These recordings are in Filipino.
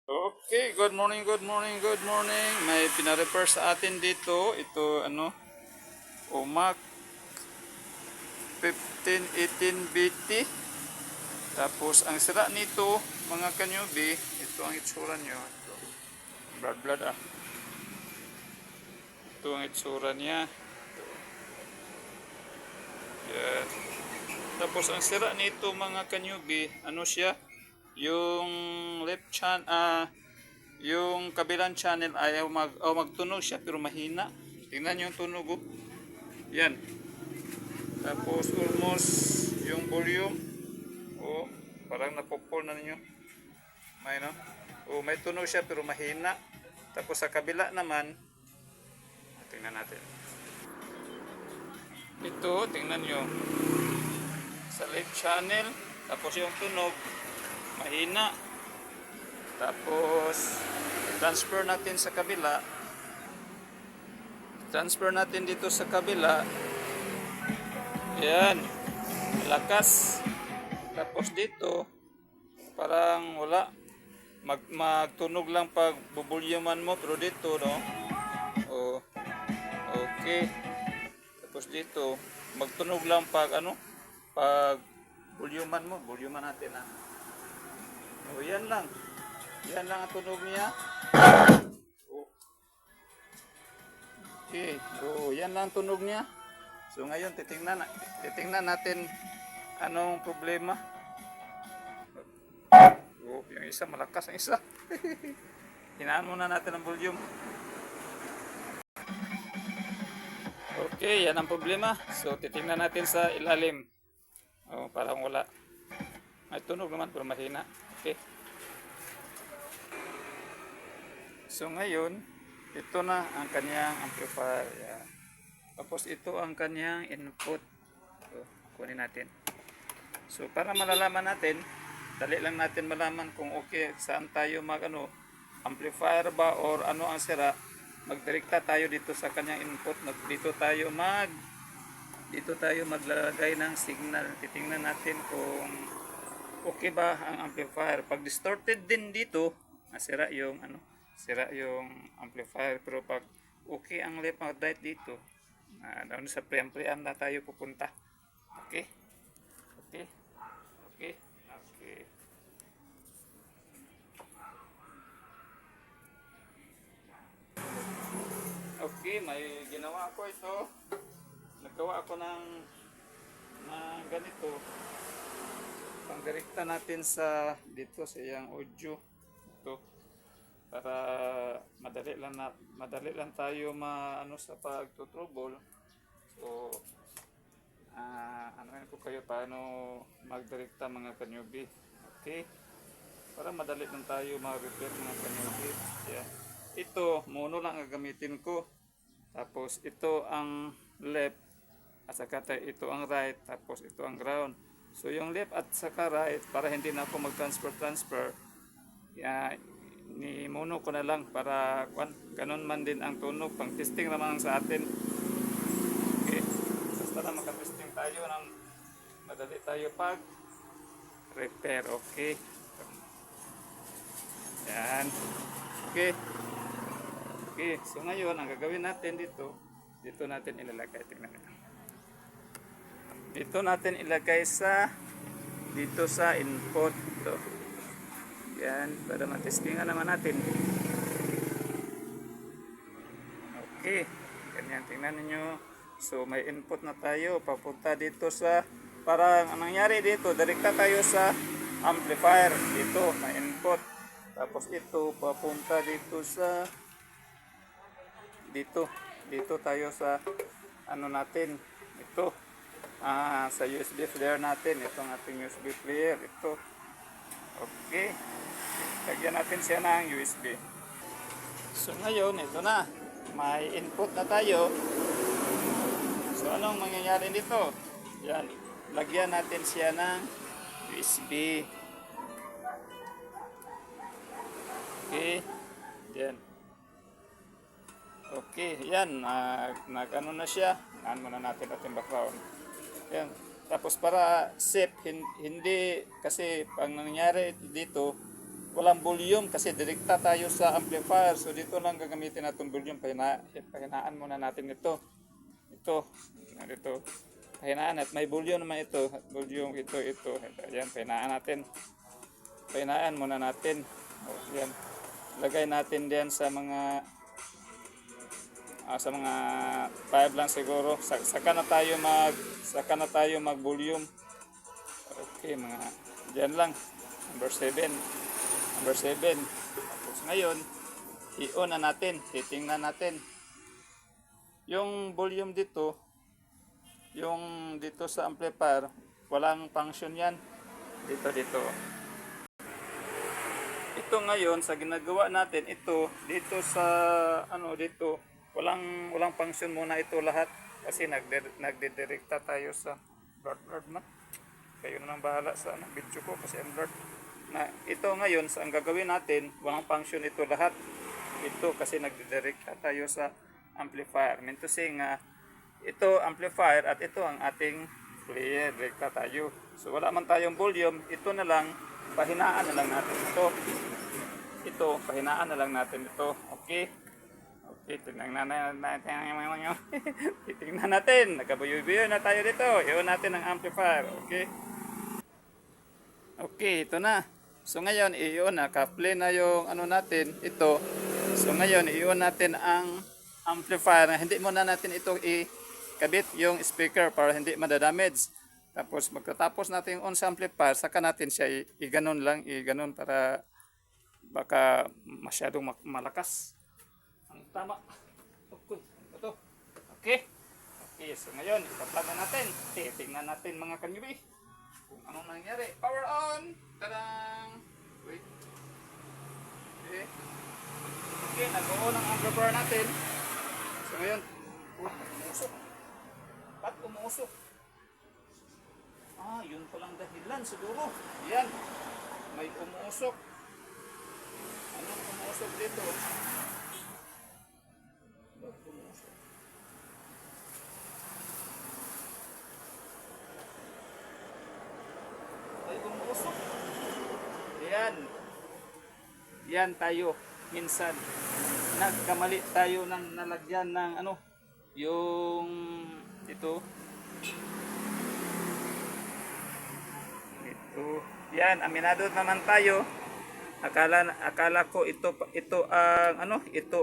Okay, good morning, good morning, good morning. May pina-repair sa atin dito. Ito, UMAC 1518BT. Tapos, ang sira nito, mga kanyubi, ito ang itsura nyo. Ito, blood ah. Ito ang itsura niya. Yan. Tapos, ang sira nito, mga kanyubi, ano siya? Yung yung kabilang channel ayaw magtunog siya pero mahina. Tingnan nyo yung tunog oh. Yan. Tapos almost yung volume oh, parang napopol na ninyo. May no? Oh, may tunog siya pero mahina. Tapos sa kabila naman, tingnan natin. Ito, tingnan nyo. Sa left channel, tapos yung tunog mahina. Tapos transfer natin sa kabila. Transfer natin dito sa kabila. Yan. Lakas. Tapos dito parang wala. Magtunog lang pag bubulyuman mo, pero dito no. Oh. Okay. Tapos dito magtunog lang pag pag bulyuman mo, bulyuman natin ha. Oh, yan lang. Yan lang ang tunog niya. Oh. Okay. Oh, yan lang ang tunog niya. So ngayon titingnan natin anong problema. Oh, yung isa malakas ang isa. Hinaan muna natin ang volume. Okay, yan ang problema. So titingnan natin sa ilalim. Oh, parang wala. May tunog naman pero mahina. Okay. So ngayon, ito na ang kanyang amplifier. Yan. Tapos ito ang kanyang input. So, kunin natin. So para malalaman natin, dali lang natin malaman kung okay saan tayo amplifier ba or ano ang sira. Magdirekta tayo dito sa kanyang input. Dito tayo maglalagay ng signal. Titingnan natin kung okay ba ang amplifier. Pag distorted din dito, sira yung amplifier. Pero pag okay ang left and right dito, doon sa preamp na tayo pupunta. Okay? Okay? Okay? Okay. Okay, may ginawa ako ito. Naggawa ako ng ganito. Pangdirekta natin sa dito sa iyang audio. Ito. Para madali lang tayo sa pagtutrouble. So ko kayo paano magdirekta mga kanyubi. Okay? Para madali lang tayo mag-repair mga kanyubi. Yeah. Ito, mono lang ang gamitin ko. Tapos ito ang left at saka ito ang right. Tapos ito ang ground. So yung left at saka right, para hindi na ako mag-transfer. Ni mono ko na lang para ganun man din ang tunog. Pang testing naman sa atin. Okay. Basta na makatesting tayo ng madali tayo pag repair. Okay. Yan. Okay. Okay. So ngayon, ang gagawin natin dito natin ilalagay. Tingnan nyo. Dito natin ilagay dito sa input. Ito. Yan. Para matestingan naman natin. Okay. Ganyan. Tingnan niyo. So may input na tayo. Papunta dito parang ang nangyari dito, direkta tayo sa amplifier. Dito, may input. Tapos ito, papunta dito dito tayo sa natin. Ito, sa USB player natin. Ito ang ating USB player. Ito. Okay. Lagyan natin siya ng USB. So ngayon, ito na. May input na tayo. So anong mangyayari dito? Yan. Lagyan natin siya ng USB. Okay. Yan. Okay. Yan. Nag-ano na siya. Naan muna natin ating background. Yan. Tapos para safe, hindi kasi pag nangyari dito, walang volume kasi direkta tayo sa amplifier. So dito lang gagamitin natin volume. Pahinaan muna natin ito. Ito. Pahinaan at may volume naman ito. Volume ito. Ayan, pahinaan natin. Pahinaan muna natin. Ayan. Lagay natin diyan sa mga 5 lang siguro. Saka na tayo mag volume. Okay, mga diyan lang. Number 7. Tapos ngayon, i-on na natin. Titingnan natin. Yung volume dito, yung dito sa amplifier, walang function yan. Dito. Ito ngayon, sa ginagawa natin, ito, dito sa, dito, walang function muna ito lahat. Kasi nagdidirekta tayo sa blurred na. Kayo na nang bahala sa video ko kasi ang blurred. Na ito ngayon, ang gagawin natin, walang function ito lahat. Ito kasi nagdidirekta tayo sa amplifier. Mean to say nga, ito amplifier at ito ang ating player. Direkta tayo. So wala man tayong volume, ito na lang, pahinaan na lang natin ito. Ito, pahinaan na lang natin ito. Okay? Okay, tingnan natin. Tingnan natin. Nagkabuyo-buyo na tayo dito. I-on natin ang amplifier. Okay? Okay, ito na. So ngayon, i-on na. Kaple na yung natin. Ito. So ngayon, i-on natin ang amplifier. Hindi muna natin ito ikabit yung speaker para hindi madadamage. Tapos magtatapos natin yung on sa amplifier, saka natin siya i-ganon lang. I-ganon para baka masyadong malakas. Ang tama. Okay. Ito. Okay. Okay, so ngayon, ipa-plug na natin. Tingnan natin mga kanyubi kung anong nangyari. Power on! Tadang! Wait. Okay. Okay, nag-on ang amplifier natin. So ngayon, umuusok. Ba't umuusok? Yun palang dahilan siguro. Yan. May umuusok. Anong umuusok dito? Ba't umuusok? Umuusok. Yan tayo. Minsan, nagkamali tayo ng nalagyan ng yung ito. Yan, aminado naman tayo. Akala ko ito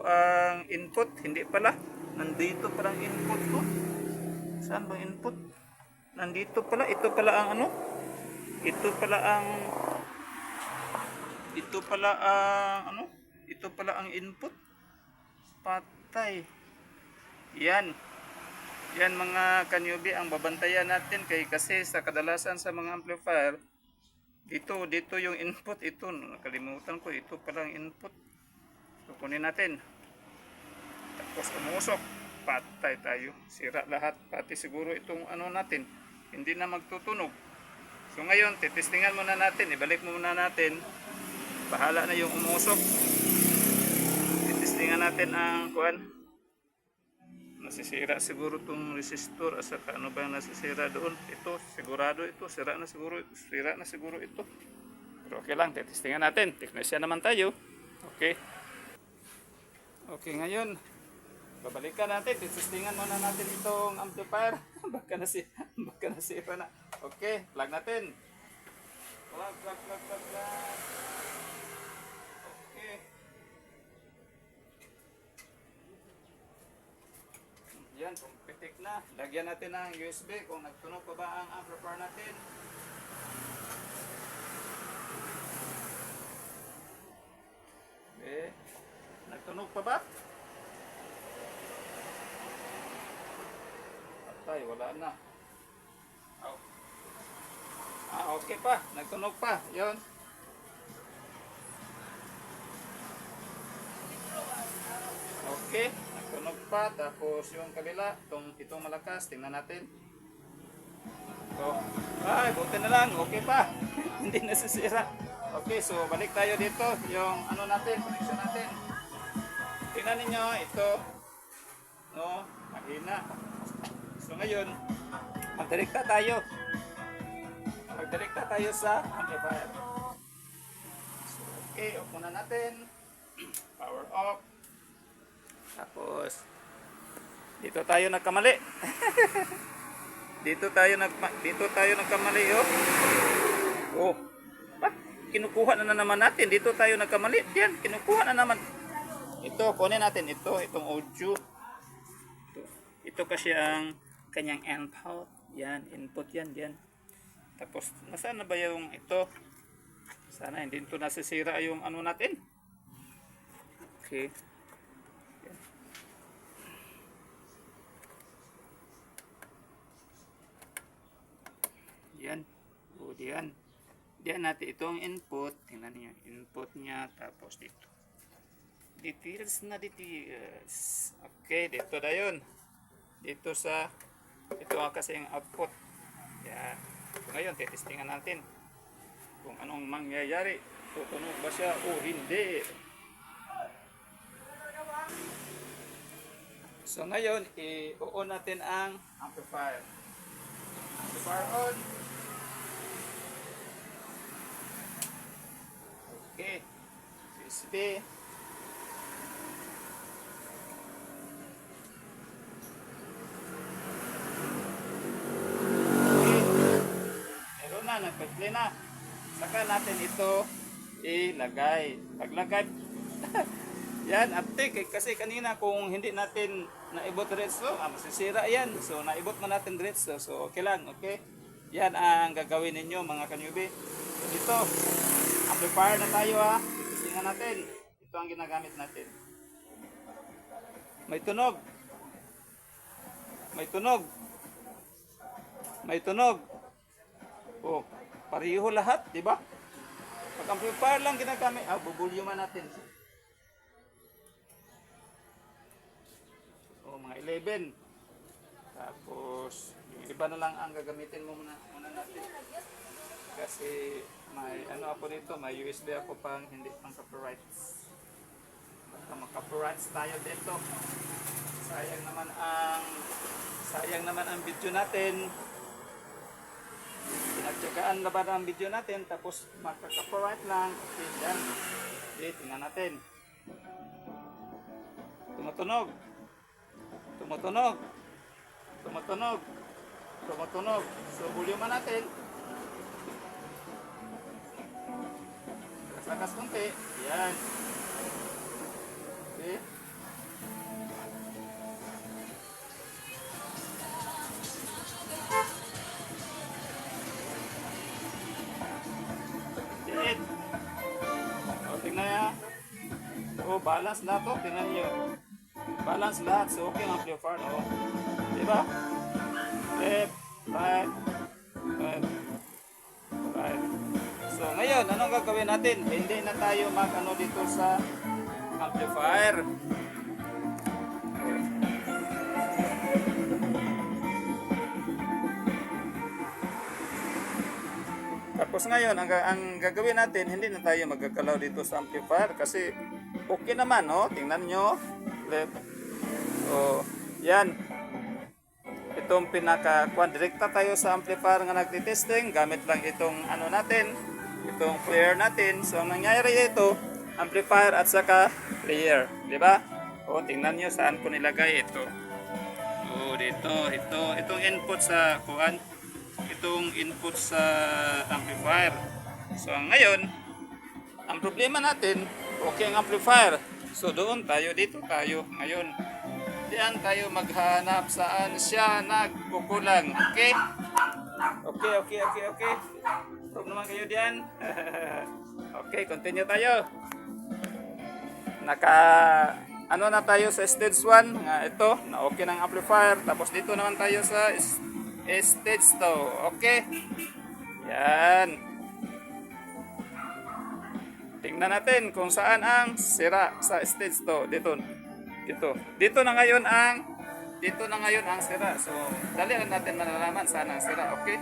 ang input, hindi pala. Nandito pala ang input ko. Saan ba input? Nandito pala, ito pala ang ito pala ang input. Patay. Yan mga kanyubi ang babantayan natin kasi sa kadalasan sa mga amplifier dito yung input. Ito nakalimutan ko, ito pala ang input. So kunin natin. Tapos umusok. Patay tayo. Sira lahat. Pati siguro itong natin hindi na magtutunog. So ngayon, titestingan muna natin. Ibalik muna natin. Bahala na yung umusok. Titestingan natin ang nasisira siguro itong resistor. Asa ano ba yung nasisira doon? Ito, sigurado ito. Sira na siguro ito. Pero okay lang, titestingan natin. Technician naman tayo. Okay. Okay, ngayon babalikan natin, titestingan muna natin itong amplifier. baka nasira na. Okay, plug natin. Plug. Okay. Yan, kung pitik na. Lagyan natin ng USB kung nagtunog pa ba ang amplifier natin. Okay. Nagtunog pa ba? Patay, wala na. Okay pa. Nagtunog pa. Yun. Okay. Nagtunog pa. Tapos yung kabila. Itong malakas. Tingnan natin. Ay, buti na lang. Okay pa. Hindi nasisira. Okay, so balik tayo dito. Yung natin, connection natin. Tingnan ninyo. Ito. No, mahina. So ngayon, magdirekta tayo sa amplifier. So, Okay, off muna natin. Power off. Tapos, dito tayo nagkamali. dito tayo nagkamali, oh. Oh. Ba? Kinukuha na naman natin. Dito tayo nagkamali. Diyan, kinukuha na naman. Ito, kunin natin ito, itong audio. Ito kasi ang kanyang input. Yan, input yan, diyan. Tapos, nasaan na ba yung ito? Sana hindi ito nasisira yung ano natin. Okay. Yan. O, diyan. Diyan natin itong input. Tingnan niyo, input niya. Tapos dito. Details na details. Okay, dito na yun. Dito sa, ito ang kasing output. Yan. So, ngayon, titestingan natin kung anong mangyayari. Tutunog ba siya o hindi. So ngayon, i-on natin ang amplifier. Amplifier on. Okay. USB. Meron na, nagpa-play na. Saka natin ito ilagay. Paglagay, yan, uptake. Kasi kanina kung hindi natin naibot diretso, masisira yan. So, naibot na natin diretso. So, okay lang, okay? Yan ang gagawin ninyo mga kanyubi. So, dito, amplifier na tayo ha. Tingnan natin. Ito ang ginagamit natin. May tunog. May tunog. May tunog. Oh, pareho lahat, di ba? Pag amplifier lang ginagamit, bubulyuman natin. Oh, mga 11. Tapos, yung iba na lang ang gagamitin mo muna natin. Kasi may ano ako dito, may USB ako pang hindi pang copyrights. Baka mag-copyrights tayo dito. Sayang naman ang video natin. Pinagtsagaan na ba ang video natin tapos magka-copyright lang. Okay, yan. Okay, tingnan natin. Tumutunog. Tumutunog. Tumutunog. Tumutunog. So, volume natin. Lakas konti. Yan. Okay. Diit. O, tingnan niya. O, balance lahat to. Tingnan niyo. Balance lahat. So, okay ang amplifier. O. Diba? Left, right, left, right. So, ngayon, anong gagawin natin? Hindi na tayo mag-ano dito sa amplifier. Tapos ngayon, ang gagawin natin, hindi na tayo magagalaw dito sa amplifier kasi okay naman, no? Tingnan nyo. Left. So, yan. Itong direkta tayo sa amplifier nga nagtitesting. Gamit lang itong ano natin, itong player natin. So, ang nangyayari ito, amplifier at saka player. Diba? O, tingnan nyo saan ko nilagay ito. O, dito. Itong input sa kuan. Itong input sa amplifier. So ngayon, ang problema natin, okay ang amplifier. So doon tayo, dito tayo ngayon. Diyan tayo maghanap saan siya nagkukulang. Okay? Okay. Prove naman kayo diyan. Okay, continue tayo. Ano na tayo sa stage 1 nga ito, na okay ng amplifier. Tapos dito naman tayo sa stage 2. Okay? Yan. Tingnan natin kung saan ang sira sa stage 2. Dito na ngayon ang sira. So, dali natin malalaman saan ang sira. Okay?